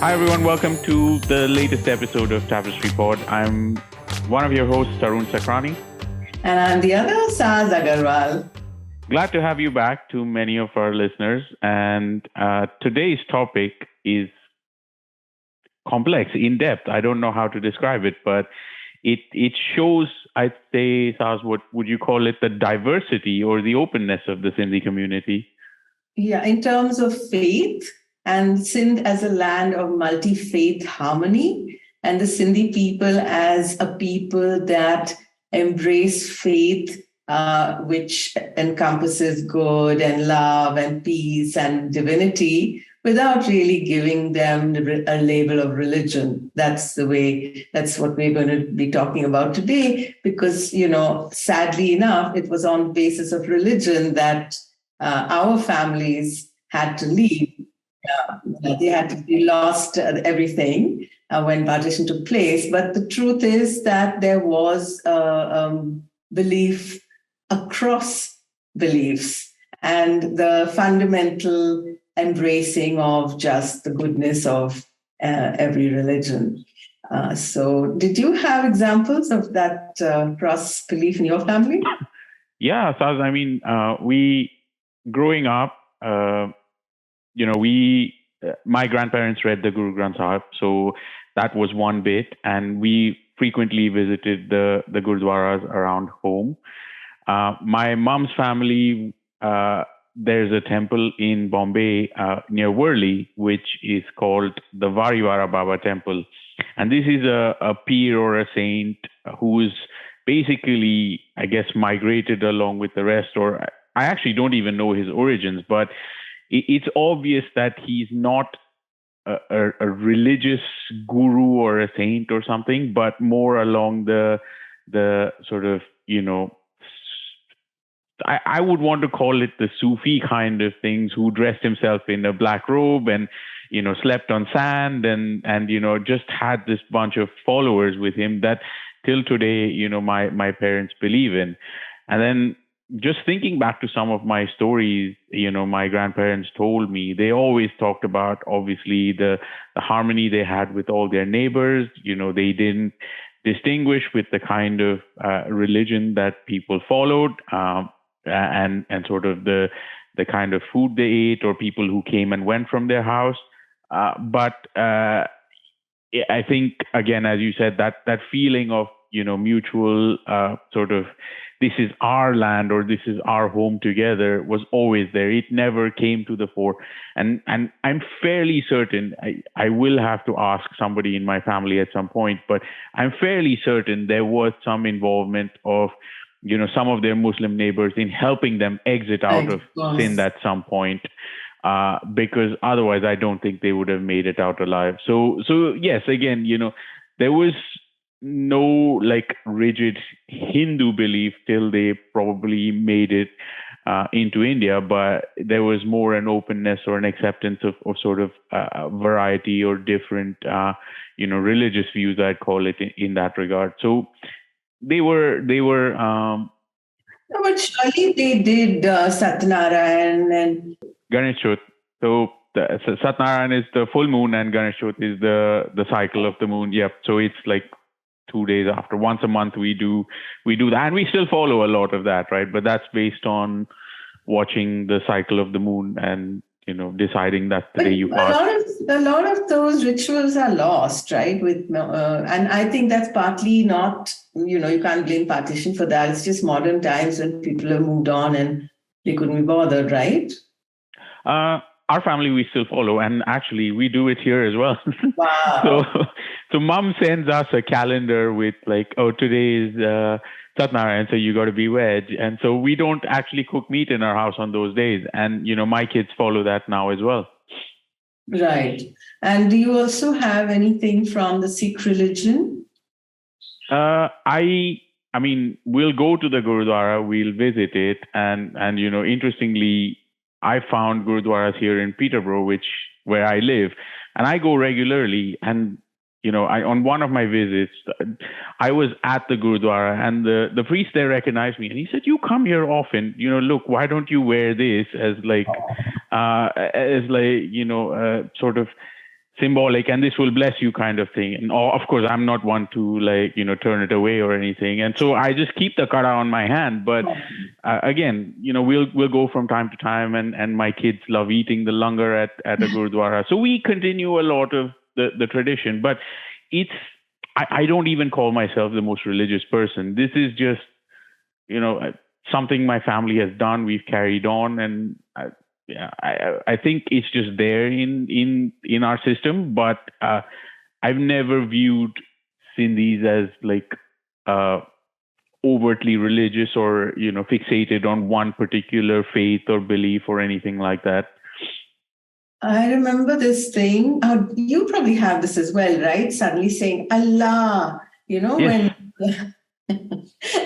Hi everyone, welcome to the latest episode of Tapestry Pod. I'm one of your hosts, Tarun Sakrani. And I'm the other, Saz Agarwal. Glad to have you back to many of our listeners. And today's topic is complex, in depth. I don't know how to describe it, but it shows, I'd say, Saz, what would you call it, the diversity or the openness of the Sindhi community? Yeah, in terms of faith, and Sindh as a land of multi-faith harmony, and the Sindhi people as a people that embrace faith, which encompasses good and love and peace and divinity, without really giving them a label of religion. That's what we're going to be talking about today, because, sadly enough, it was on the basis of religion that our families had to leave. They lost everything when partition took place. But the truth is that there was belief across beliefs and the fundamental embracing of just the goodness of every religion. So did you have examples of that cross belief in your family? Yeah, Saz, I mean, we growing up, my grandparents read the Guru Granth Sahib, so that was one bit, and we frequently visited the gurdwaras around home. My mom's family, there's a temple in Bombay near Worli, which is called the Variwara Baba Temple, and this is a peer or a saint who's basically, I guess, migrated along with the rest, or I actually don't even know his origins, but it's obvious that he's not a religious guru or a saint or something, but more along the sort of, I would want to call it the Sufi kind of things, who dressed himself in a black robe and, slept on sand and just had this bunch of followers with him that till today, my parents believe in. And then just thinking back to some of my stories, my grandparents told me, they always talked about, obviously, the harmony they had with all their neighbors. They didn't distinguish with the kind of religion that people followed, and sort of the kind of food they ate, or people who came and went from their house. But I think, again, as you said, that feeling of, mutual sort of, this is our land or this is our home together, was always there. It never came to the fore. And I'm fairly certain, I will have to ask somebody in my family at some point, but I'm fairly certain there was some involvement of, some of their Muslim neighbors in helping them exit out of Sindh at some point. Because otherwise I don't think they would have made it out alive. So yes, again, there was no rigid Hindu belief till they probably made it into India, but there was more an openness or an acceptance of sort of variety or different, religious views, I'd call it, in that regard. So they were. No, but surely they did Satyanarayan and Ganesh Chot. So Satnarayan is the full moon and Ganesh Chot is the cycle of the moon. Yep. So it's like 2 days after. Once a month we do that, and we still follow a lot of that, right? But that's based on watching the cycle of the moon and deciding that's the day you fast. A lot of those rituals are lost, right? And I think that's partly not, you can't blame partition for that. It's just modern times when people have moved on and they couldn't be bothered, right? Our family, we still follow, and actually we do it here as well. Wow. So mom sends us a calendar with today is Satnarayan, so you got to be veg. And so we don't actually cook meat in our house on those days. And, my kids follow that now as well. Right. And do you also have anything from the Sikh religion? I mean, we'll go to the Gurudwara, we'll visit it. And interestingly, I found Gurudwaras here in Peterborough, where I live, and I go regularly. And on one of my visits, I was at the Gurudwara, and the priest there recognized me, and he said, "You come here often. Look, why don't you wear this as sort of symbolic and this will bless you kind of thing. And of course, I'm not one to turn it away or anything. And so I just keep the kara on my hand. But again, we'll go from time to time, and my kids love eating the langar at a gurdwara. So we continue a lot of the tradition, but I don't even call myself the most religious person. This is just, something my family has done. We've carried on, and I think it's just there in our system. But I've never viewed Sindhis as like overtly religious or fixated on one particular faith or belief or anything like that. I remember this thing. You probably have this as well, right? Suddenly saying Allah, Yes. when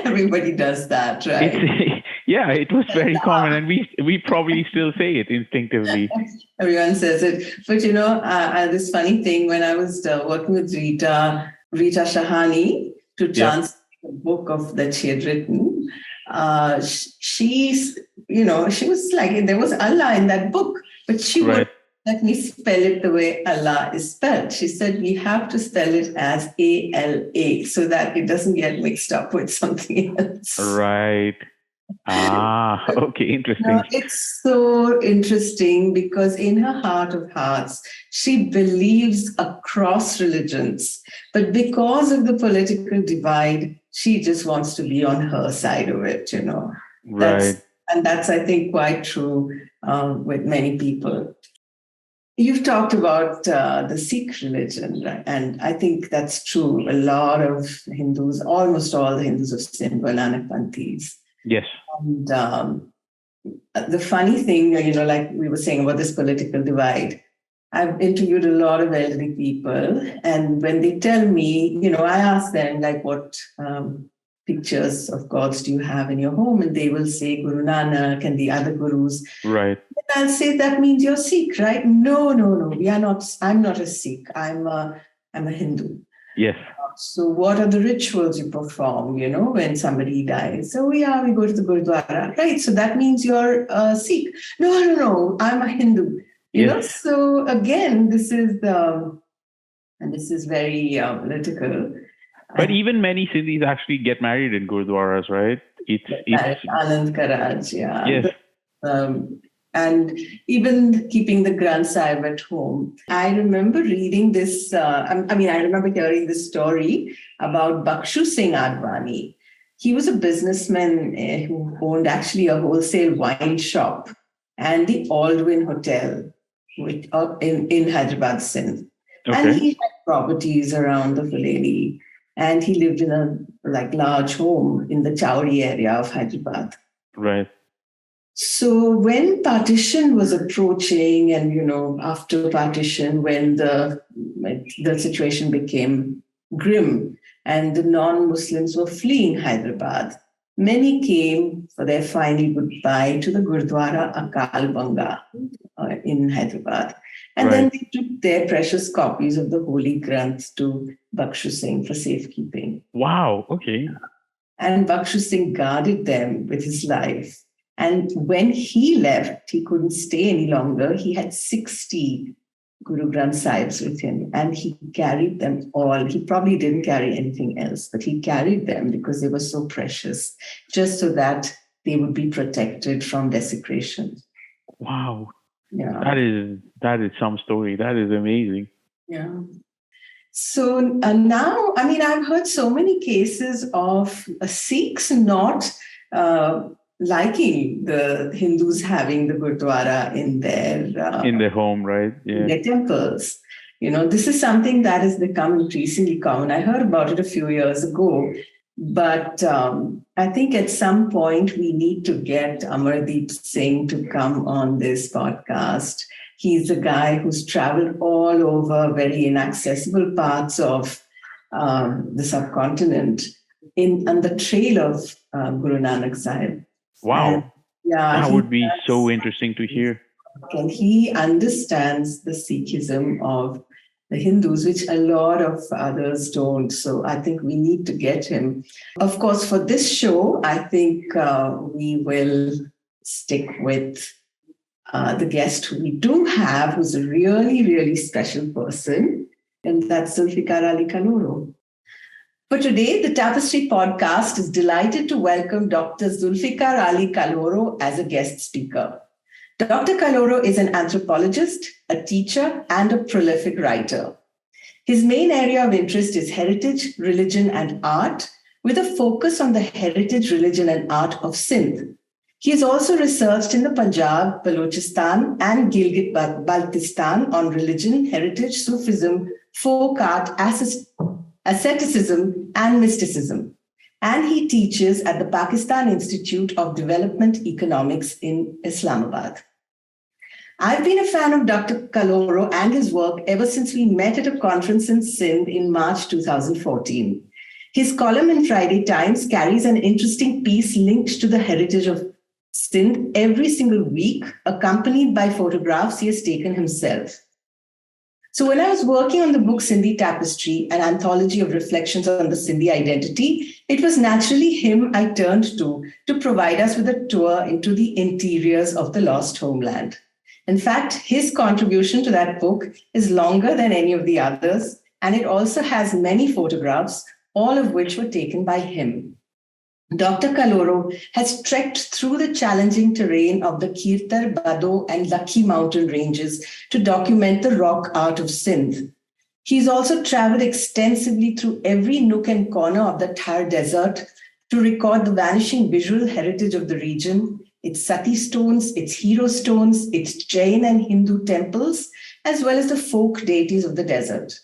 everybody does that, right? It was very common, and we probably still say it instinctively. Everyone says it. But, this funny thing, when I was working with Rita Shahani to translate the book that she had written, she was like, there was Allah in that book, but she would let me spell it the way Allah is spelled. She said, we have to spell it as ALA so that it doesn't get mixed up with something else. Right. Okay, interesting. It's so interesting because in her heart of hearts, she believes across religions. But because of the political divide, she just wants to be on her side of it, Right. That's, I think, quite true with many people. You've talked about the Sikh religion, right? And I think that's true. A lot of Hindus, almost all the Hindus of Sindh were Nanakpanthis. Yes. And the funny thing, like we were saying about this political divide, I've interviewed a lot of elderly people. And when they tell me, I ask them, like, what pictures of gods do you have in your home? And they will say Guru Nanak and the other gurus. Right. And I'll say, that means you're Sikh, right? No. We are not. I'm not a Sikh. I'm a Hindu. Yes. So what are the rituals you perform, when somebody dies? So we go to the Gurdwara, right? So that means you're a Sikh. No, I'm a Hindu. So again, this is very political. But even many Sindhis actually get married in Gurdwaras, right? It's Anand Karaj, yeah. Yes. And even keeping the Granth Sahib at home. I remember reading this, I remember hearing this story about Bakshu Singh Advani. He was a businessman who owned actually a wholesale wine shop and the Aldwyn Hotel in Hyderabad, Sindh. Okay. And he had properties around the Phileli. And he lived in a large home in the Chowri area of Hyderabad. Right. So when partition was approaching, and after partition, when the situation became grim and the non-Muslims were fleeing Hyderabad, many came for their final goodbye to the Gurdwara Akal Banga in Hyderabad. And then they took their precious copies of the Holy Granth to Bakshu Singh for safekeeping. Wow, okay. And Bakshu Singh guarded them with his life. And when he left, he couldn't stay any longer. He had 60 Guru Granth Sahibs with him, and he carried them all. He probably didn't carry anything else, but he carried them because they were so precious, just so that they would be protected from desecration. Wow. Yeah. That is some story. That is amazing. Yeah. So now, I've heard so many cases of Sikhs not liking the Hindus having the Gurdwara in their home, right? Yeah. In their temples. This is something that has become increasingly common. I heard about it a few years ago, but I think at some point we need to get Amardeep Singh to come on this podcast. He's a guy who's traveled all over very inaccessible parts of the subcontinent on the trail of Guru Nanak Sahib. Wow. That would be so interesting to hear. And he understands the Sikhism of the Hindus, which a lot of others don't. So I think we need to get him. Of course, for this show, I think we will stick with the guest who we do have, who's a really, really special person, and that's Zulfiqar Ali Kalhoro. For today, the Tapestry Podcast is delighted to welcome Dr. Zulfiqar Ali Kalhoro as a guest speaker. Dr. Kalhoro is an anthropologist, a teacher, and a prolific writer. His main area of interest is heritage, religion, and art, with a focus on the heritage, religion, and art of Sindh. He has also researched in the Punjab, Balochistan, and Gilgit-Baltistan on religion, heritage, Sufism, folk art, asceticism, and mysticism. And he teaches at the Pakistan Institute of Development Economics in Islamabad. I've been a fan of Dr. Kalhoro and his work ever since we met at a conference in Sindh in March 2014. His column in Friday Times carries an interesting piece linked to the heritage of Sindh every single week, accompanied by photographs he has taken himself. So when I was working on the book Sindhi Tapestry, an anthology of reflections on the Sindhi identity, it was naturally him I turned to provide us with a tour into the interiors of the lost homeland. In fact, his contribution to that book is longer than any of the others, and it also has many photographs, all of which were taken by him. Dr. Kalhoro has trekked through the challenging terrain of the Kirtar, Bado, and Lakhi mountain ranges to document the rock art of Sindh. He's also traveled extensively through every nook and corner of the Thar Desert to record the vanishing visual heritage of the region, its Sati stones, its hero stones, its Jain and Hindu temples, as well as the folk deities of the desert.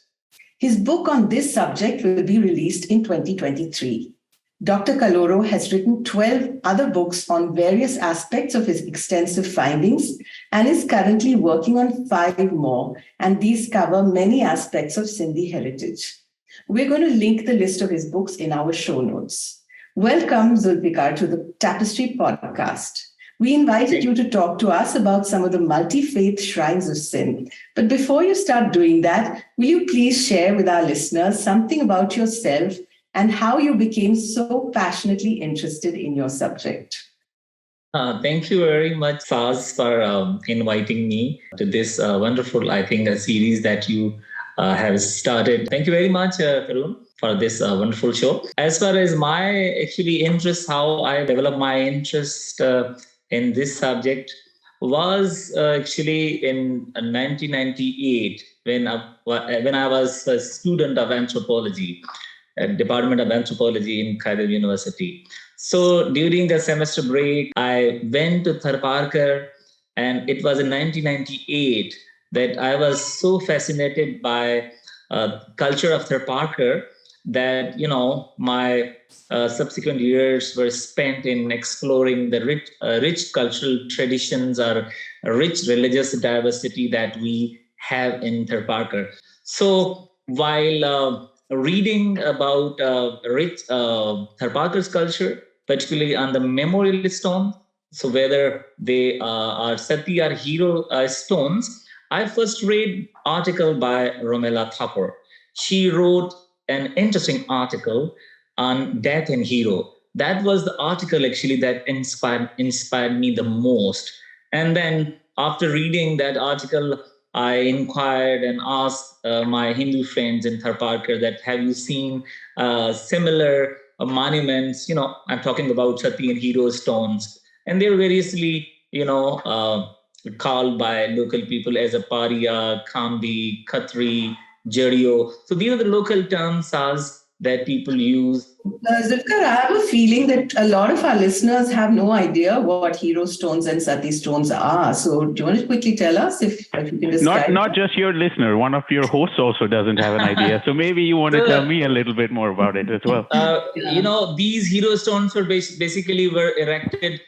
His book on this subject will be released in 2023. Dr. Kalhoro has written 12 other books on various aspects of his extensive findings and is currently working on 5 more, and these cover many aspects of Sindhi heritage. We're going to link the list of his books in our show notes. Welcome, Zulfiqar, to the Tapestry Podcast. We invited you to talk to us about some of the multi-faith shrines of Sindh. But before you start doing that, will you please share with our listeners something about yourself and how you became so passionately interested in your subject? Thank you very much, Saz, for inviting me to this wonderful, I think, series that you have started. Thank you very much, Karun, for this wonderful show. As far as my actually interest, how I developed my interest in this subject was actually in 1998 when I was a student of anthropology. Department of Anthropology in Qalandar University. So during the semester break, I went to Tharparkar, and it was in 1998 that I was so fascinated by culture of Tharparkar that, my subsequent years were spent in exploring the rich cultural traditions or rich religious diversity that we have in Tharparkar. So while reading about rich Tharparkar's culture, particularly on the memorial stone, so whether they are Sati or hero stones, I first read article by Romela Thapar. She wrote an interesting article on death and hero. That was the article actually that inspired me the most. And then after reading that article, I inquired and asked my Hindu friends in Tharparkar that have you seen similar monuments? I'm talking about Sati and hero stones. And they were variously, called by local people as a Paria, Kambi, Khatri, Jadiyo. So these are the local terms that people use. Zulfiqar, I have a feeling that a lot of our listeners have no idea what hero stones and Sati stones are. So do you want to quickly tell us if you can describe? Not just your listener, one of your hosts also doesn't have an idea. So maybe you want to tell me a little bit more about it as well. These hero stones were basically erected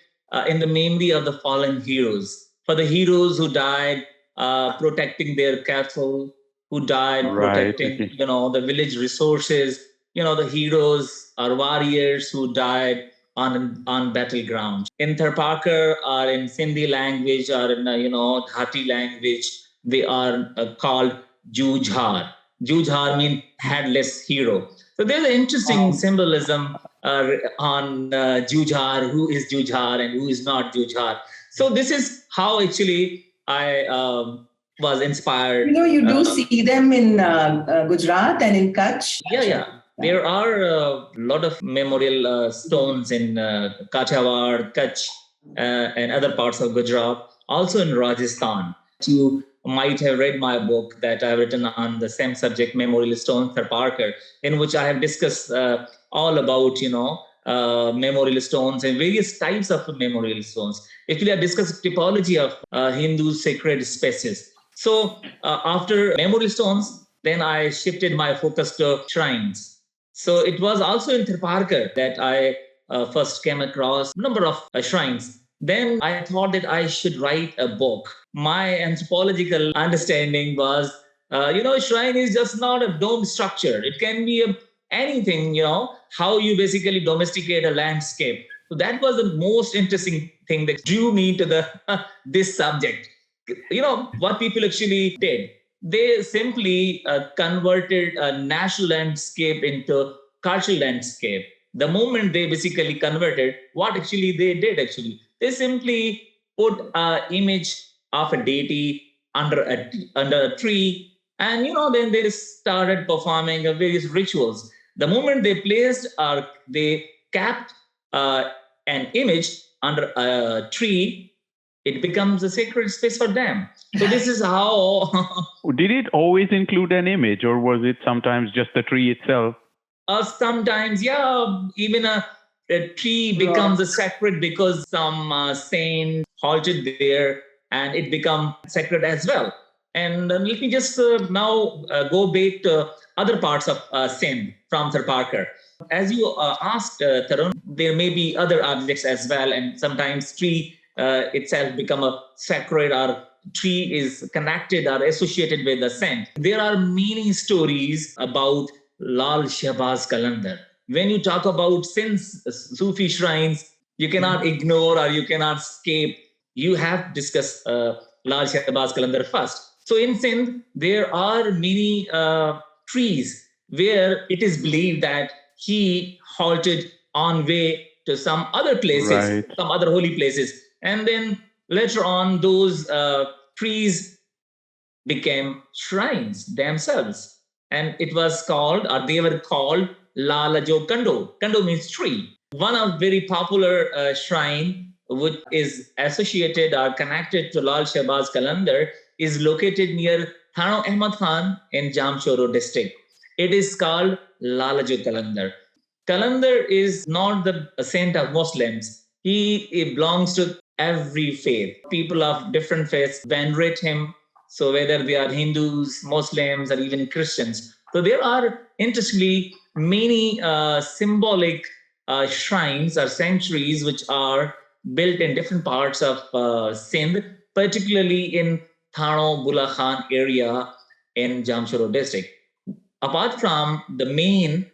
in the memory of the fallen heroes. For the heroes who died protecting their cattle, who died protecting, the village resources. The heroes are warriors who died on battlegrounds. In Tharparkar or in Sindhi language or in, Dhati language, they are called Jujhar. Jujhar means headless hero. So there's an interesting symbolism on Jujhar, who is Jujhar and who is not Jujhar. So this is how actually I was inspired. You do see them in Gujarat and in Kutch. Yeah. There are a lot of memorial stones in Kathiawar, Kutch, and other parts of Gujarat, also in Rajasthan. You might have read my book that I've written on the same subject, Memorial Stone, Parker, in which I have discussed all about, memorial stones and various types of memorial stones. Actually, I discussed typology of Hindu sacred spaces. So after memorial stones, then I shifted my focus to shrines. So it was also in Parker that I first came across a number of shrines. Then I thought that I should write a book. My anthropological understanding was, shrine is just not a dome structure. It can be anything, how you basically domesticate a landscape. So that was the most interesting thing that drew me to this subject. What people actually did. They simply converted a natural landscape into cultural landscape. The moment they basically converted, what actually they did they simply put an image of a deity under a tree, and then they started performing various rituals. The moment they placed or they kept an image under a tree, it becomes a sacred space for them. So this is how. Did it always include an image, or was it sometimes just the tree itself? Sometimes, even a tree becomes a sacred because some saint halted there, and it becomes sacred as well. And let me just now go back to other parts of Sindh from Sir Parker. As you asked, Tarun, there may be other objects as well, and sometimes tree itself become a sacred, or tree is connected or associated with the saint. There are many stories about Lal Shahbaz Qalandar. When you talk about Sindh's Sufi shrines, you cannot ignore or you cannot escape. You have to discuss Lal Shahbaz Qalandar first. So in Sindh, there are many trees where it is believed that he halted on way to some other places, some other holy places. And then later on, those trees became shrines themselves. And it was called, or they were called, Lalajo Kando. Kando means tree. One of very popular shrine, which is associated or connected to Lal Shahbaz Qalandar, is located near Thano Ahmad Khan in Jamshoro district. It is called Lalajo Qalandar. Qalandar is not the saint of Muslims. He belongs to every faith. People of different faiths venerate him. So whether they are Hindus, Muslims, or even Christians. So there are, interestingly, many symbolic shrines or sanctuaries which are built in different parts of Sindh, particularly in Thano Bula Khan area in Jamshoro district. Apart from the main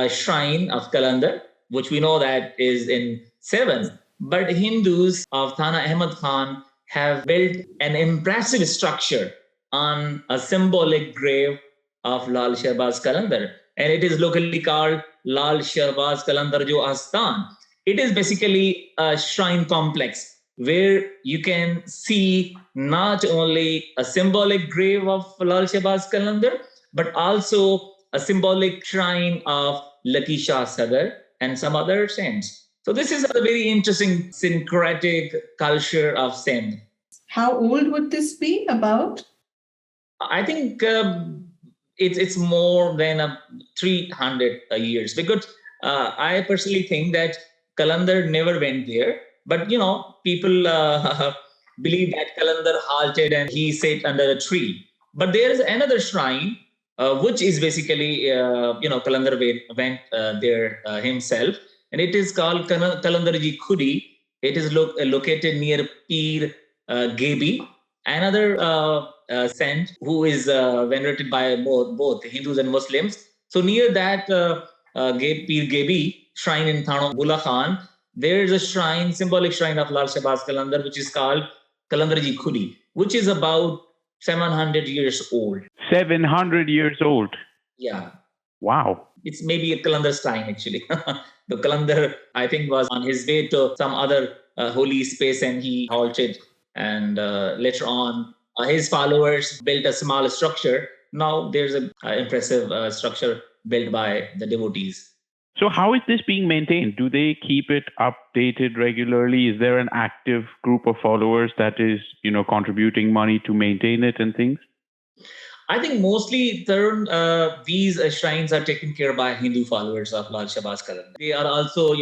shrine of Qalandar, which we know that is in 7, but Hindus of Thana Ahmad Khan have built an impressive structure on a symbolic grave of Lal Shahbaz Qalandar, and it is locally called Lal Shahbaz Qalandar Jo Astan. It is basically a shrine complex where you can see not only a symbolic grave of Lal Shahbaz Qalandar, but also a symbolic shrine of Lucky Shah Sadar and some other saints. So this is a very interesting syncretic culture of Sindh. How old would this be about? I think it's more than 300 years, because I personally think that Qalandar never went there. But, people believe that Qalandar halted and he sat under a tree. But there is another shrine, which is basically, Qalandar went there himself. And it is called Qalandarji Khudi. It is located near Pir Gebi, another saint who is venerated by both Hindus and Muslims. So near that Pir Gebi shrine in Thano Bula Khan, there is a shrine, symbolic shrine of Lal Shahbaz Qalandar, which is called Qalandarji Khudi, which is about 700 years old. 700 years old? Yeah. Wow. It's maybe a Qalandar's time, actually. The Qalandar, I think, was on his way to some other holy space and he halted. And later on, his followers built a small structure. Now there's an impressive structure built by the devotees. So how is this being maintained? Do they keep it updated regularly? Is there an active group of followers that is, contributing money to maintain it and things? I think mostly these shrines are taken care by Hindu followers of Lal Shahbaz Qalandar. They are also,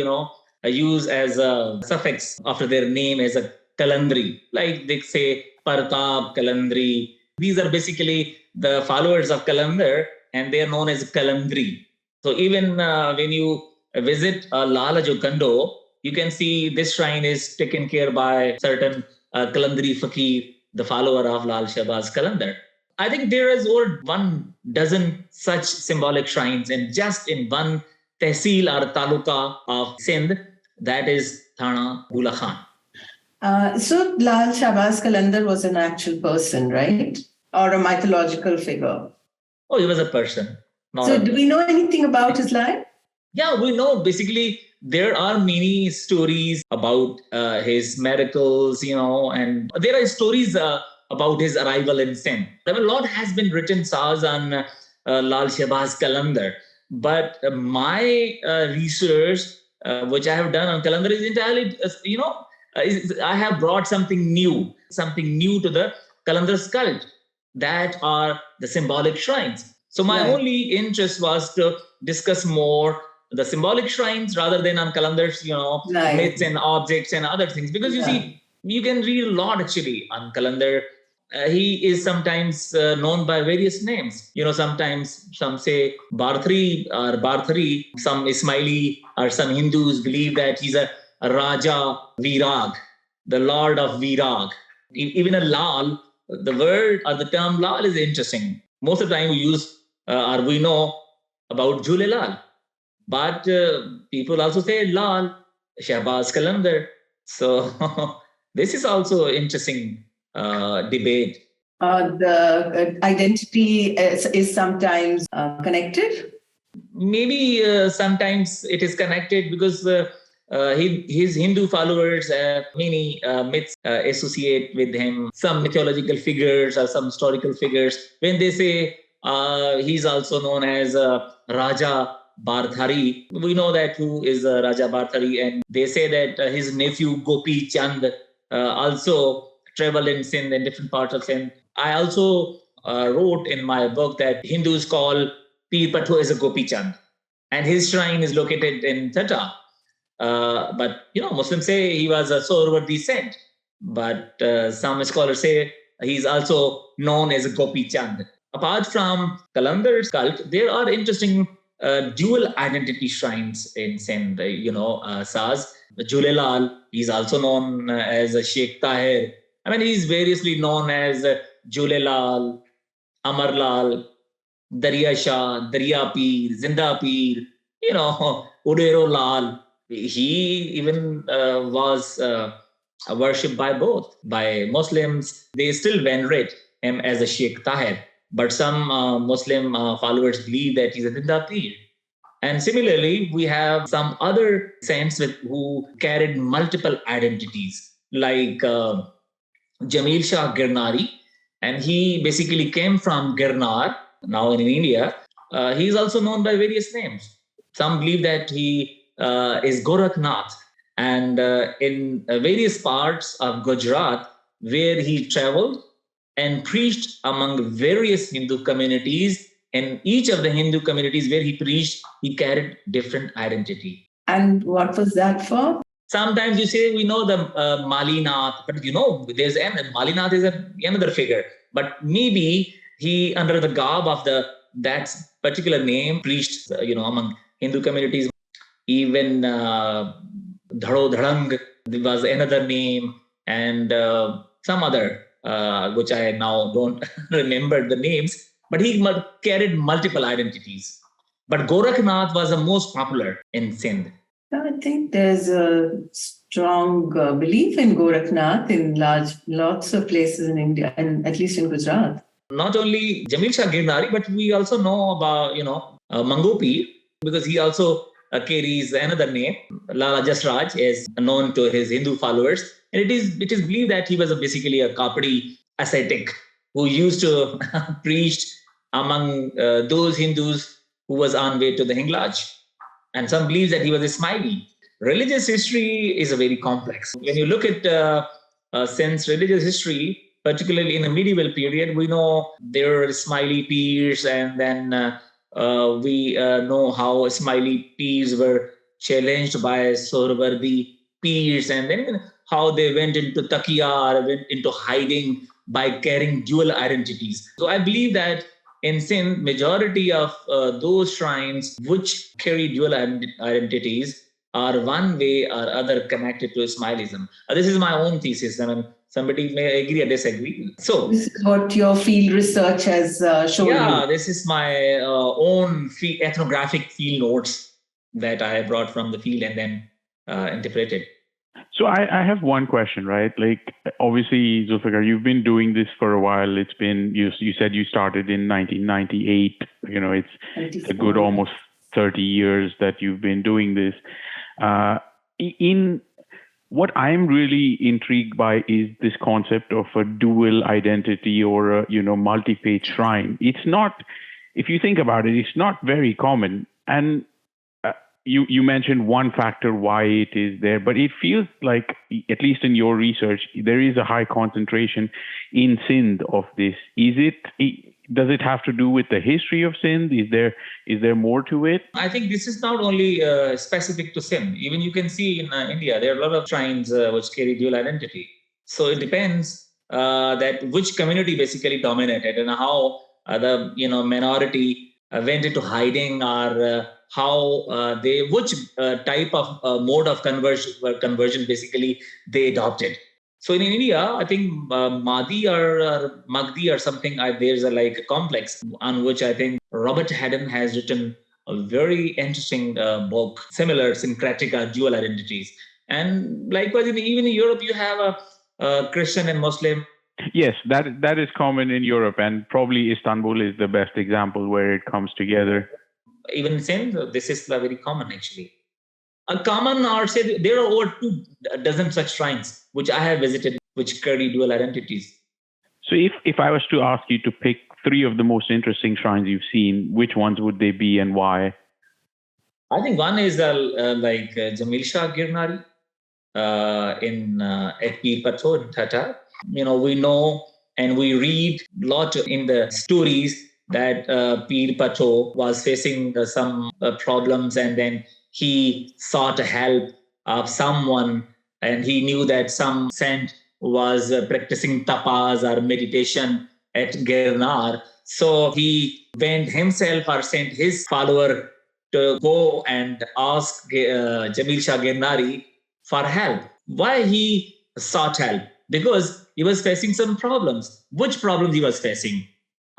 used as a suffix after their name as a Kalandri. Like they say Partap, Kalandri. These are basically the followers of Qalandar and they are known as Kalandri. So even when you visit Lala Jokando, you can see this shrine is taken care by certain Kalandri Fakir, the follower of Lal Shahbaz Qalandar. I think there is over 12 such symbolic shrines in just in one tehsil or taluka of Sindh, that is Thana Bula Khan. So Lal Shahbaz Qalandar was an actual person, right? Or a mythological figure? Oh, he was a person. So do we know anything about his life? Yeah, we know. Basically, there are many stories about his miracles, and there are stories about his arrival in Sindh. A lot has been written, Saz, on Lal Shahbaz Qalandar. But my research, which I have done on Qalandar, is entirely, I have brought something new to the Qalandar cult. That are the symbolic shrines. So my only interest was to discuss more the symbolic shrines rather than on Qalandar's, myths and objects and other things. Because you see, you can read a lot actually on Qalandar. He is sometimes known by various names. Sometimes some say Barthri or Barthari. Some Ismaili or some Hindus believe that he's a Raja Virag, the Lord of Virag. Even a Lal, the word or the term Lal is interesting. Most of the time we use or we know about Jhulelal. But people also say Lal, Shahbaz Qalandar. So this is also interesting debate. The identity is sometimes connected? Maybe sometimes it is connected because his Hindu followers, many myths associate with him, some mythological figures or some historical figures. When they say he's also known as Raja Barthari, we know that who is Raja Barthari, and they say that his nephew Gopi Chand also traveled in Sindh and different parts of Sindh. I also wrote in my book that Hindus call Pir Patho as a Gopi Chand, and his shrine is located in Tata. But Muslims say he was a Sohrwardi saint. But some scholars say he's also known as a Gopi Chand. Apart from Qalandar's cult, there are interesting dual identity shrines in Sindh. Saz, Jhulelal, he's also known as Sheikh Tahir. He's variously known as Jhulelal, Amarlal, Darya Shah, Darya Peer, Zinda Peer, Udero Lal. He even was worshipped by both. By Muslims, they still venerate him as a Sheikh Tahir. But some Muslim followers believe that he's a Zinda Peer. And similarly, we have some other saints who carried multiple identities, like Jamil Shah Girnari. And he basically came from Girnar, now in India. He's also known by various names. Some believe that he is Gorakhnath. And in various parts of Gujarat, where he traveled and preached among various Hindu communities, in each of the Hindu communities where he preached, he carried different identity. And what was that for? Sometimes you say, we know the Malinath, but there's Malinath is another figure. But maybe he, under the garb of that particular name, preached, among Hindu communities. Even Dhado Dharang was another name, and some other, which I now don't remember the names, but he carried multiple identities. But Gorakhnath was the most popular in Sindh. I think there's a strong belief in Gorakhnath in lots of places in India, and at least in Gujarat. Not only Jamil Shah Girnari, but we also know about, Mangopi, because he also carries another name. Lala Jasraj is known to his Hindu followers. And it is believed that he was basically a Kapadi ascetic who used to preach among those Hindus who was on way to the Hinglaj. And some believe that he was Ismaili. Religious history is a very complex. When you look at Sindh's religious history, particularly in the medieval period, we know there were Ismaili peers, and then we know how Ismaili peers were challenged by Sohrawardi peers, and then how they went into taqiya or went into hiding by carrying dual identities. So I believe that in Sindh, majority of those shrines which carry dual identities are one way or other connected to Ismailism. This is my own thesis. I mean, somebody may agree or disagree. So this is what your field research has shown you. Yeah, this is my own ethnographic field notes that I brought from the field and then interpreted. So I have one question, right? Like, obviously, Zulfiqar, you've been doing this for a while. It's been, you said you started in 1998. It's a good almost 30 years that you've been doing this. In what I'm really intrigued by is this concept of a dual identity or a, multi-faith shrine. It's not, if you think about it, it's not very common. And you mentioned one factor why it is there, but it feels like, at least in your research, there is a high concentration in Sindh of this. Does it have to do with the history of Sindh? Is there more to it? I think this is not only specific to Sindh. Even you can see in India, there are a lot of shrines which carry dual identity. So it depends that which community basically dominated and how the minority went into hiding, or which type of mode of conversion basically they adopted. So in India, I think Mahdi or Magdi or something, there's a complex on which I think Robert Haddon has written a very interesting book, similar syncretic or dual identities. And likewise, even in Europe, you have a Christian and Muslim. Yes, that is common in Europe, and probably Istanbul is the best example where it comes together. Even in Sindh, this is very common actually. Common, or say there are over 24 such shrines which I have visited, which carry dual identities. So if I was to ask you to pick 3 of the most interesting shrines you've seen, which ones would they be and why? I think one is Jamil Shah Girnari at Pir Patho in Tata. We know and we read a lot in the stories that Pir Patho was facing some problems, and then he sought help of someone, and he knew that some saint was practicing tapas or meditation at Girnar. So he went himself or sent his follower to go and ask Jamil Shah Girnari for help. Why he sought help? Because he was facing some problems. Which problems he was facing?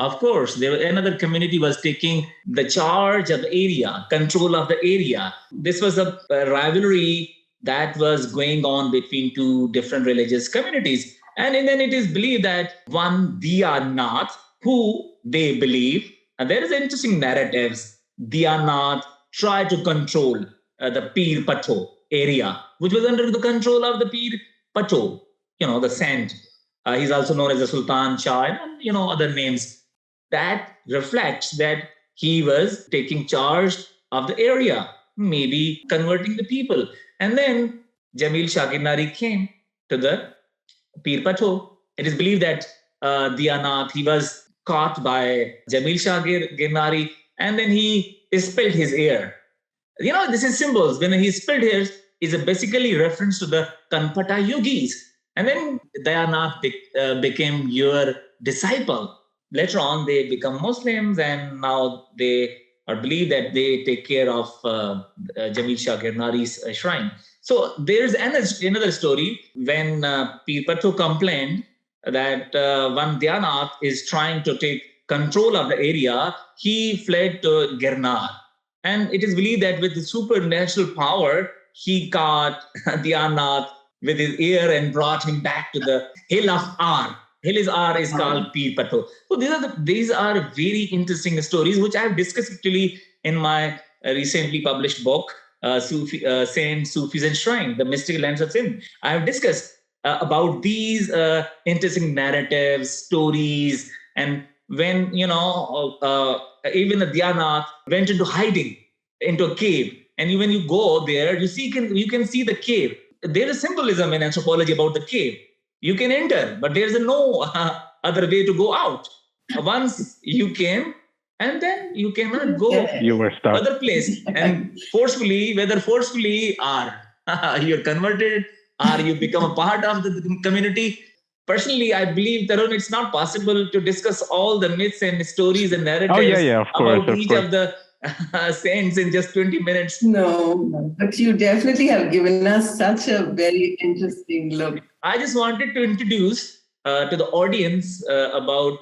Of course, another community was taking the charge of the area, control of the area. This was a rivalry that was going on between 2 different religious communities. And then it is believed that one Diyanath, who they believe, and there is interesting narratives, Diyanath tried to control the Pir Patho area, which was under the control of the Pir Patho, the saint. He's also known as the Sultan Shah and, other names. That reflects that he was taking charge of the area, maybe converting the people. And then Jamil Shah Girnari came to the Pir Patho. It is believed that Diyanath, he was caught by Jamil Shah Girnari, and then he spilled his ear. This is symbols. When he spilled his, is basically reference to the Kanpata yogis. And then Diyanath became your disciple. Later on, they become Muslims, and now they are believed that they take care of Jamil Shah Girnari's shrine. So there's another story when Pir Patho complained that one Diyanath is trying to take control of the area. He fled to Girnar. And it is believed that with the supernatural power, he caught Diyanath with his ear and brought him back to the hill of Ar. Hill is called Pir Patho. So these are very interesting stories, which I have discussed actually in my recently published book, Saint Sufism shrine, the mystical lands of Sindh. I have discussed about these interesting narratives, stories, and when even the Dhyanath went into hiding into a cave, and when you go there, you can see the cave. There is symbolism in anthropology about the cave. You can enter, but there is no other way to go out. Once you came, and then you cannot go You were stuck. other place. And whether forcefully or you're converted or you become a part of the community. Personally, I believe, Tarun, it's not possible to discuss all the myths and stories and narratives about each of the saints in just 20 minutes. No, but you definitely have given us such a very interesting look. I just wanted to introduce to the audience about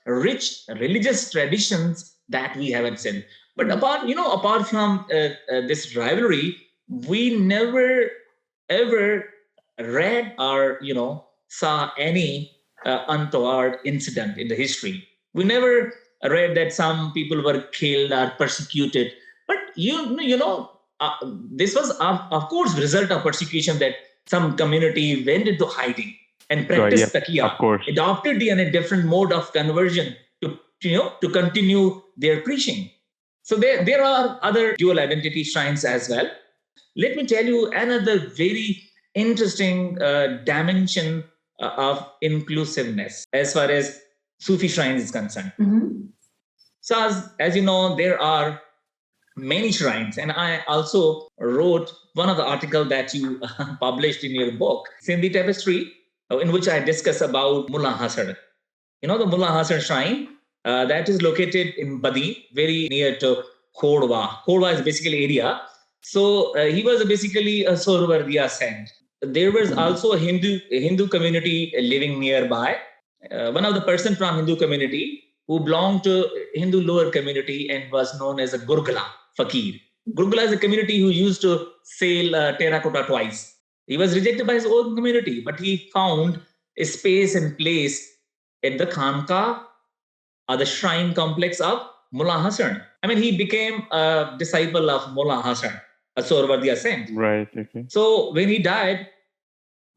rich religious traditions that we have in Sindh. But apart from this rivalry, we never ever read or saw any untoward incident in the history. We never read that some people were killed or persecuted. But this was of course result of persecution, that some community went into hiding and practiced taqiyya, adopted a different mode of conversion to continue their preaching. So there are other dual identity shrines as well. Let me tell you another very interesting dimension of inclusiveness as far as Sufi shrines is concerned. Mm-hmm. So as you know, there are many shrines, and I also wrote one of the articles that you published in your book, Sindhi Tapestry, in which I discuss about Mullah Hassan. The Mullah Hassan shrine that is located in Badi, very near to Khodwa. Khodwa is basically area. So he was basically a Sorvardiya saint. There was also a Hindu community living nearby. One of the person from Hindu community who belonged to Hindu lower community and was known as a Gurgala Fakir. Gurgala is a community who used to sell terracotta twice. He was rejected by his own community, but he found a space and place at the Khanka, or the shrine complex of Mullah Hassan. I mean, he became a disciple of Mullah Hassan, a Sorvardiya saint. Right. Okay. So when he died,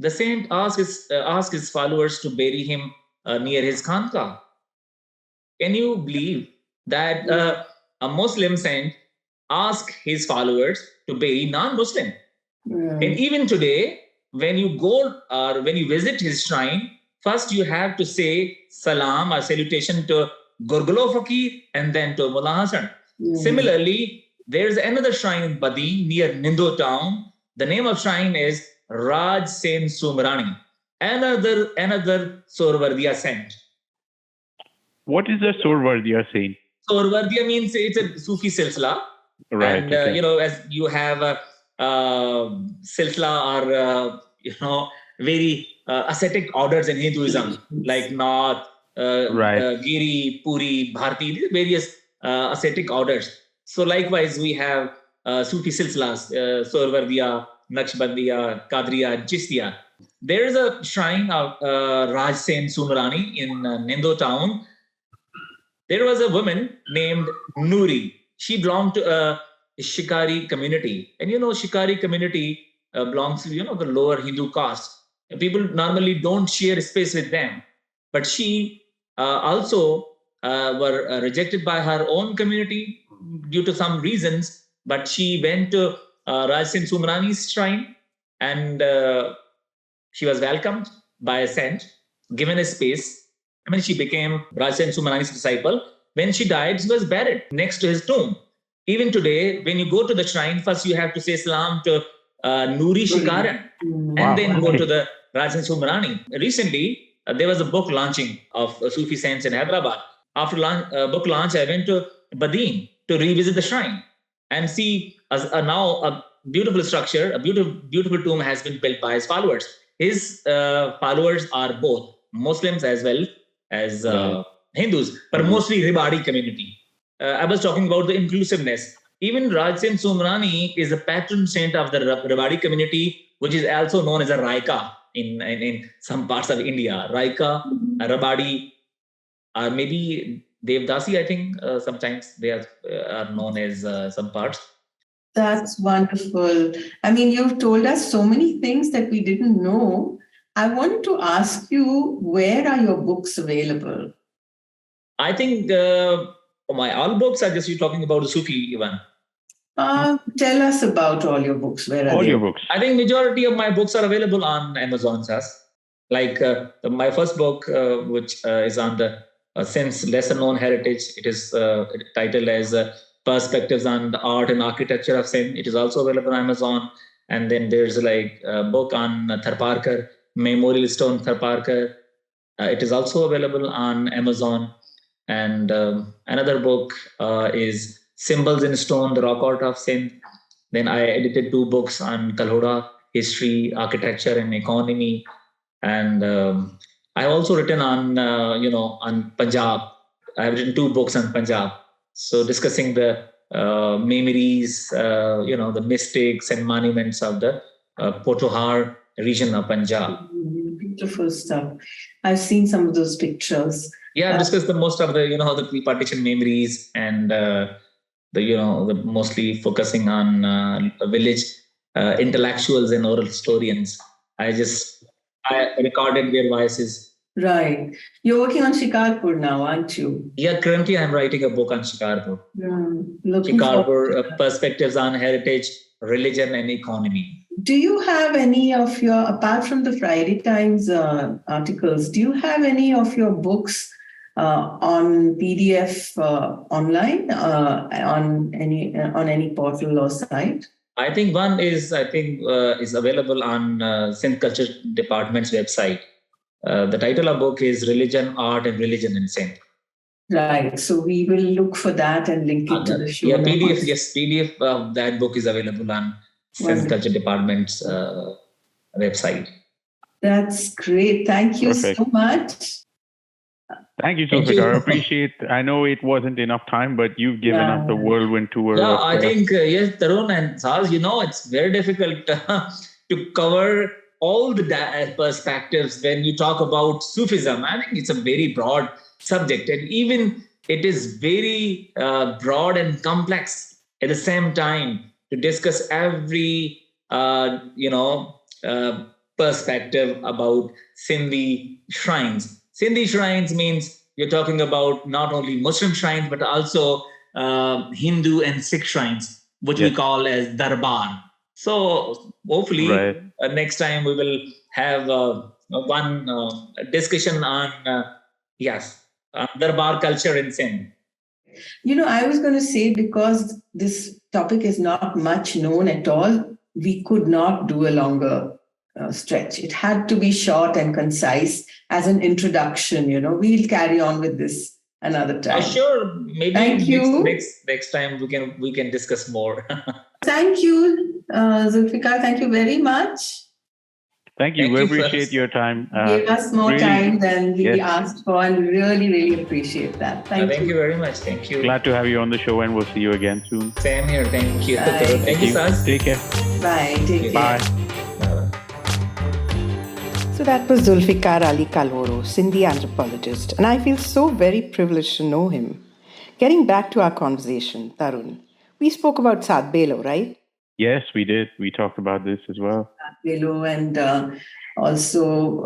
the saint asked his followers to bury him near his Khanka. Can you believe that a Muslim saint asked his followers to bury non-Muslim? And even today, when you go or when you visit his shrine, first you have to say salam or salutation to Gurgalo Fakir and then to Mullah Hassan. Similarly, there's another shrine in Badi near Nindo town. The name of shrine is Raj Sen Sumrani, another Sorvardiya saint. What is a Sorvardiya saint? Sorvardiya means it's a Sufi silsila. Right. And, okay. As you have a silsila or, very ascetic orders in Hinduism, like Nath, Giri, Puri, Bharti, various ascetic orders. So likewise, we have Sufi silsilas, Sorvardiya, Naqshbandiya, Qadriya, Chistiya. There is a shrine of Raj Sen Sumrani in Nindo town. There was a woman named Noori. She belonged to a Shikari community. And Shikari community belongs to, the lower Hindu caste. People normally don't share space with them. But she also were rejected by her own community due to some reasons. But she went to Raj Sen Sumrani's shrine, and she was welcomed by a saint, given a space. I mean, she became Raj Sen Sumrani's disciple. When she died, she was buried next to his tomb. Even today, when you go to the shrine, first you have to say salam to Noori Shikaran, and then go to the Raj Sen Sumrani. Recently, there was a book launching of Sufi saints in Hyderabad. After book launch, I went to Badin to revisit the shrine and see now a beautiful structure, a beautiful tomb has been built by his followers. His followers are both Muslims as well as Hindus, but mostly Ribadi community. I was talking about the inclusiveness. Even Raj Sen Sumrani is the patron saint of the Ribadi community, which is also known as a Raika in some parts of India. Raika, Ribadi, or maybe Devdasi, I think sometimes they are known as some parts. That's wonderful. I mean, you've told us so many things that we didn't know. I want to ask you, where are your books available? I think my all books are just you talking about the Sufi one. Tell us about all your books. Where are All they? your books. I think majority of my books are available on Amazon, Sas. Like my first book, which is on the Sindh's lesser known heritage. It is titled as Perspectives on the Art and Architecture of Sindh. It is also available on Amazon. And then there's like a book on Tharparkar, Memorial Stone Tharparkar. It is also available on Amazon. And another book is Symbols in Stone, The Rock Art of Sindh. Then I edited 2 books on Kalhoro, History, Architecture, and Economy. And I've also written on, on Punjab. I've written 2 books on Punjab. So discussing the memories, the mystics and monuments of the Potohar region of Punjab. Beautiful stuff. I've seen some of those pictures. Yeah, I've discussed the most of the, the pre-partition memories and the mostly focusing on village intellectuals and oral historians. I recorded their voices. Right. You're working on Shikarpur now, aren't you? Yeah, currently I'm writing a book on Shikarpur. Shikarpur, Perspectives on Heritage, Religion and Economy. Do you have any of your, apart from the Friday Times articles, do you have any of your books on PDF online on any portal or site? I think one is available on Sindh Culture Department's website. The title of book is Religion, Art and Religion in Sindh. Right. So we will look for that and link it to the show. Yeah, PDF. Yes, PDF of that book is available on Sindh Culture Department's website. That's great. Thank you so much. Thank you, Zulfiqar. I know it wasn't enough time, but you've given us the whirlwind tour. Yeah, I think, yes, Tarun and Saz, it's very difficult to cover all the perspectives when you talk about Sufism. I think it's a very broad subject, and even it is very broad and complex at the same time to discuss every, perspective about Sindhi shrines. Sindhi shrines means you're talking about not only Muslim shrines, but also Hindu and Sikh shrines, which we call as darbar. So hopefully next time we will have one discussion on, darbar culture in Sindh. I was going to say, because this topic is not much known at all, we could not do a longer stretch. It had to be short and concise as an introduction. We'll carry on with this another time. Sure. Maybe Thank you. Next time we can discuss more. Thank you, Zulfiqar. Thank you very much. Thank you. We appreciate your time. Gave us more time than we asked for, and we really, really appreciate that. Thank you very much. Thank you. Glad to have you on the show, and we'll see you again soon. Same here. Thank you. Bye. Thank you, Saz. Take care. Bye. Take care. Bye. So that was Zulfiqar Ali Kalhoro, Sindhi anthropologist, and I feel so very privileged to know him. Getting back to our conversation, Tarun, we spoke about Saad Belo, right? Yes, we did. We talked about this as well. Belo, and also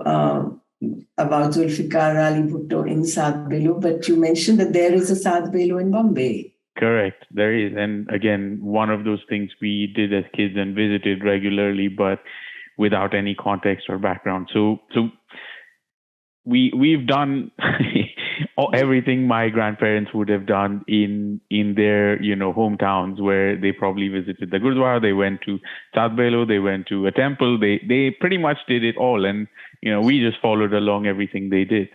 about Zulfiqar Ali Bhutto in Saad Belo. But you mentioned that there is a Saad Belo in Bombay. Correct. There is. And again, one of those things we did as kids and visited regularly, but without any context or background. So we've done everything my grandparents would have done in their hometowns, where they probably visited the Gurdwara, they went to Saad Belo, they went to a temple, they pretty much did it all, and we just followed along everything they did.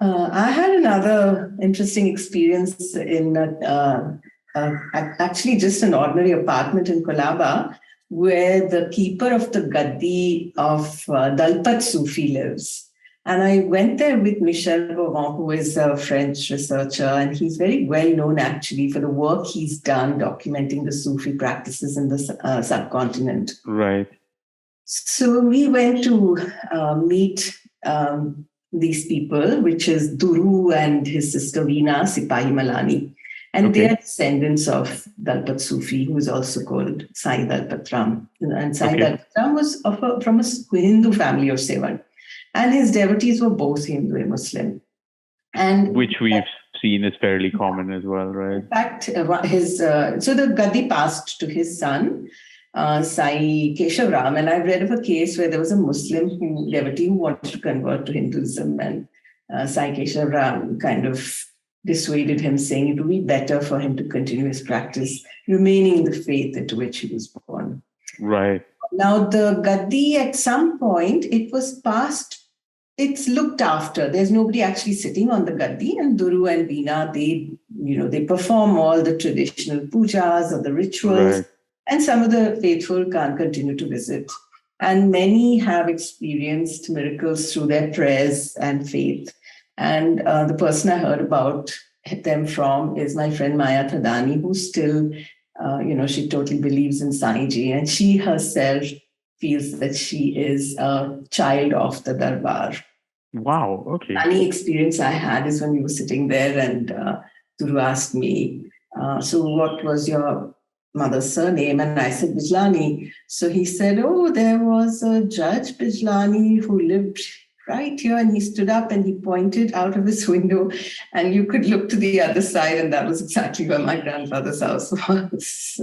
I had another interesting experience in actually just an ordinary apartment in Colaba, where the keeper of the Gaddi of Dalpat Sufi lives. And I went there with Michel Beaumont, who is a French researcher, and he's very well known actually for the work he's done documenting the Sufi practices in the subcontinent. Right. So we went to meet these people, which is Duru and his sister Veena Sipahi Malani. And they are descendants of Dalpat Sufi, who is also called Sai Dalpat Ram. And Sai Dalpat Ram was from a Hindu family of 7. And his devotees were both Hindu and Muslim. And which we've seen is fairly common as well, right? In fact, so the Gaddi passed to his son, Sai Keshav Ram. And I've read of a case where there was a Muslim devotee who wanted to convert to Hinduism, and Sai Keshav Ram kind of dissuaded him, saying it would be better for him to continue his practice, remaining in the faith into which he was born. Right. Now, the Gaddi, at some point, it was passed, it's looked after. There's nobody actually sitting on the Gaddi, and Duru and Veena, they perform all the traditional pujas or the rituals, right. And some of the faithful can't continue to visit. And many have experienced miracles through their prayers and faith. And the person I heard about them from is my friend Maya Thadani, who still, she totally believes in Saiji, and she herself feels that she is a child of the Darbar. Wow, okay. Funny experience I had is when we were sitting there and Guru asked me, so what was your mother's surname? And I said, Bijlani. So he said, oh, there was a Judge Bijlani who lived right here, and he stood up and he pointed out of his window, and you could look to the other side, and that was exactly where my grandfather's house was.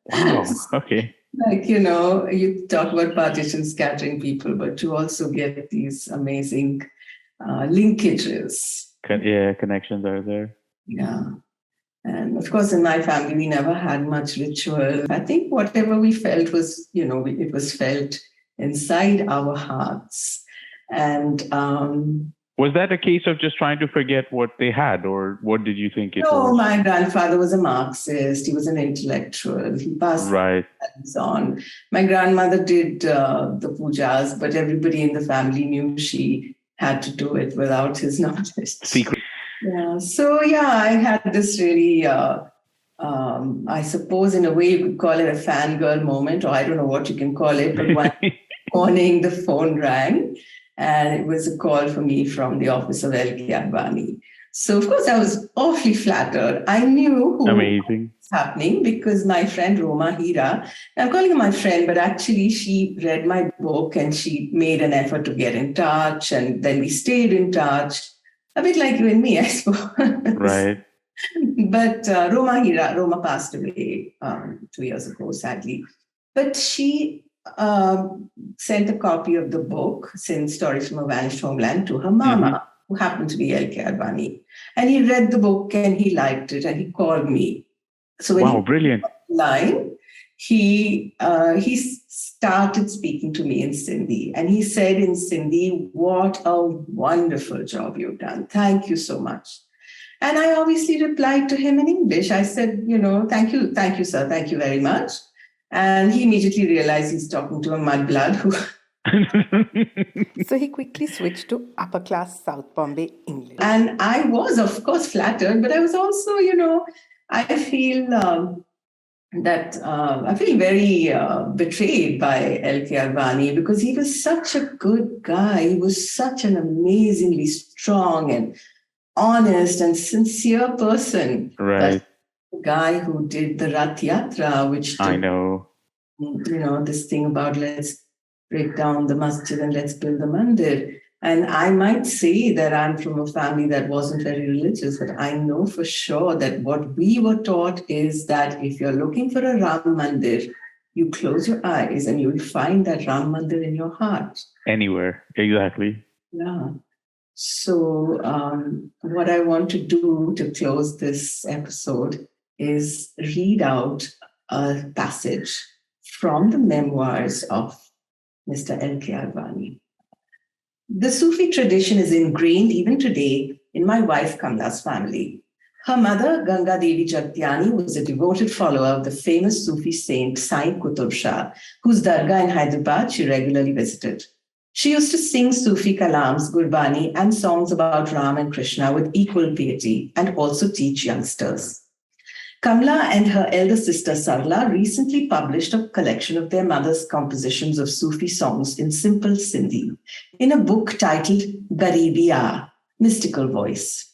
Wow, okay. Like, you talk about partition scattering people, but to also get these amazing linkages. Connections are there. Yeah. And of course, in my family, we never had much ritual. I think whatever we felt was, it was felt inside our hearts. And was that a case of just trying to forget what they had, or what did you think it was? No, my grandfather was a Marxist. He was an intellectual. He passed on. My grandmother did the pujas, but everybody in the family knew she had to do it without his knowledge. Secret. Yeah. So, I had this really, I suppose in a way you could call it a fangirl moment, or I don't know what you can call it, but one morning the phone rang. And it was a call for me from the office of L.K. Advani. So, of course, I was awfully flattered. I knew who was happening because my friend Roma Hira, I'm calling her my friend, but actually she read my book and she made an effort to get in touch. And then we stayed in touch, a bit like you and me, I suppose. Right. But Roma passed away 2 years ago, sadly. But she sent a copy of the book, Sindh Stories from a Vanished Homeland, to her mama, who happened to be L.K. Advani. And he read the book and he liked it and he called me. So when brilliant. He started speaking to me in Sindhi. And he said in Sindhi, what a wonderful job you've done. Thank you so much. And I obviously replied to him in English. I said, thank you, sir. Thank you very much. And he immediately realized he's talking to a mudblood who... So he quickly switched to upper class South Bombay English. And I was, of course, flattered, but I was also, I feel very betrayed by L.K. Advani because he was such a good guy. He was such an amazingly strong and honest and sincere person. Right. Guy who did the Rath Yatra, which I know, this thing about let's break down the masjid and let's build the mandir. And I might say that I'm from a family that wasn't very religious, but I know for sure that what we were taught is that if you're looking for a Ram mandir, you close your eyes and you'll find that Ram mandir in your heart. Anywhere, exactly. Yeah. So what I want to do to close this episode is read out a passage from the memoirs of Mr. L.K. Advani. The Sufi tradition is ingrained even today in my wife Kamla's family. Her mother, Ganga Devi Jagtiani, was a devoted follower of the famous Sufi saint Sai Qutub Shah, whose dargah in Hyderabad she regularly visited. She used to sing Sufi kalams, Gurbani, and songs about Ram and Krishna with equal piety and also teach youngsters. Kamla and her elder sister Sarla recently published a collection of their mother's compositions of Sufi songs in simple Sindhi in a book titled Garibiya, Mystical Voice.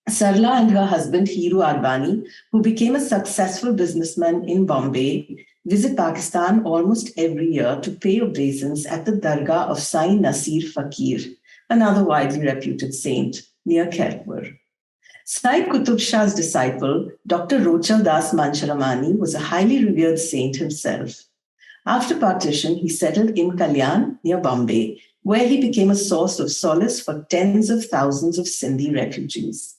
Sarla and her husband Hiru Advani, who became a successful businessman in Bombay, visit Pakistan almost every year to pay obeisance at the Dargah of Sai Nasir Fakir, another widely reputed saint near Khairpur. Sai Qutub Shah's disciple, Dr. Rochal Das Mancharamani, was a highly revered saint himself. After partition, he settled in Kalyan near Bombay, where he became a source of solace for tens of thousands of Sindhi refugees.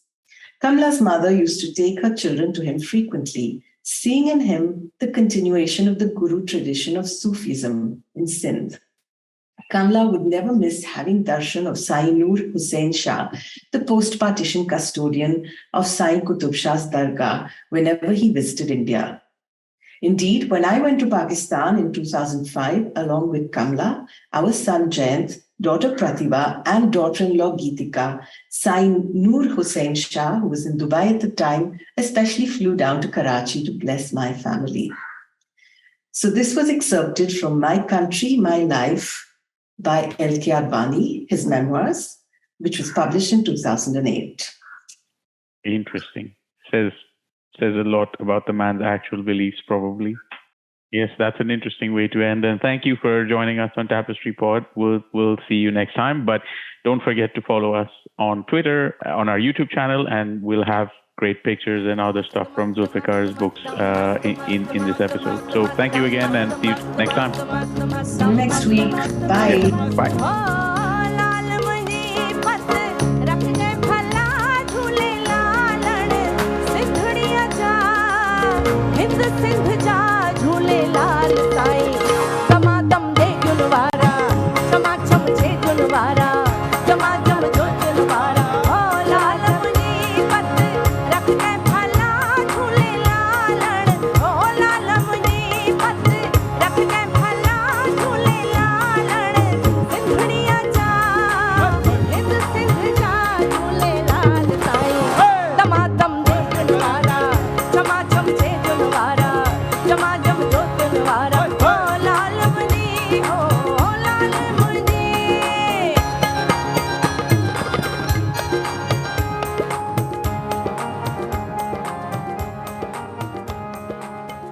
Kamla's mother used to take her children to him frequently, seeing in him the continuation of the Guru tradition of Sufism in Sindh. Kamla would never miss having darshan of Sai Nur Hussain Shah, the post-partition custodian of Sai Qutub Shah's Dargah, whenever he visited India. Indeed, when I went to Pakistan in 2005, along with Kamla, our son Jayant, daughter Pratibha, and daughter-in-law Geetika, Sai Nur Hussain Shah, who was in Dubai at the time, especially flew down to Karachi to bless my family. So this was excerpted from My Country, My Life by L.K. Advani, his memoirs, which was published in 2008. Interesting. Says a lot about the man's actual beliefs, probably. Yes, that's an interesting way to end. And thank you for joining us on Tapestry Pod. We'll see you next time. But don't forget to follow us on Twitter, on our YouTube channel, and we'll have great pictures and other stuff from Zulfiqar's books in this episode. So thank you again, and see you next time. See you next week. Bye. Yeah, bye.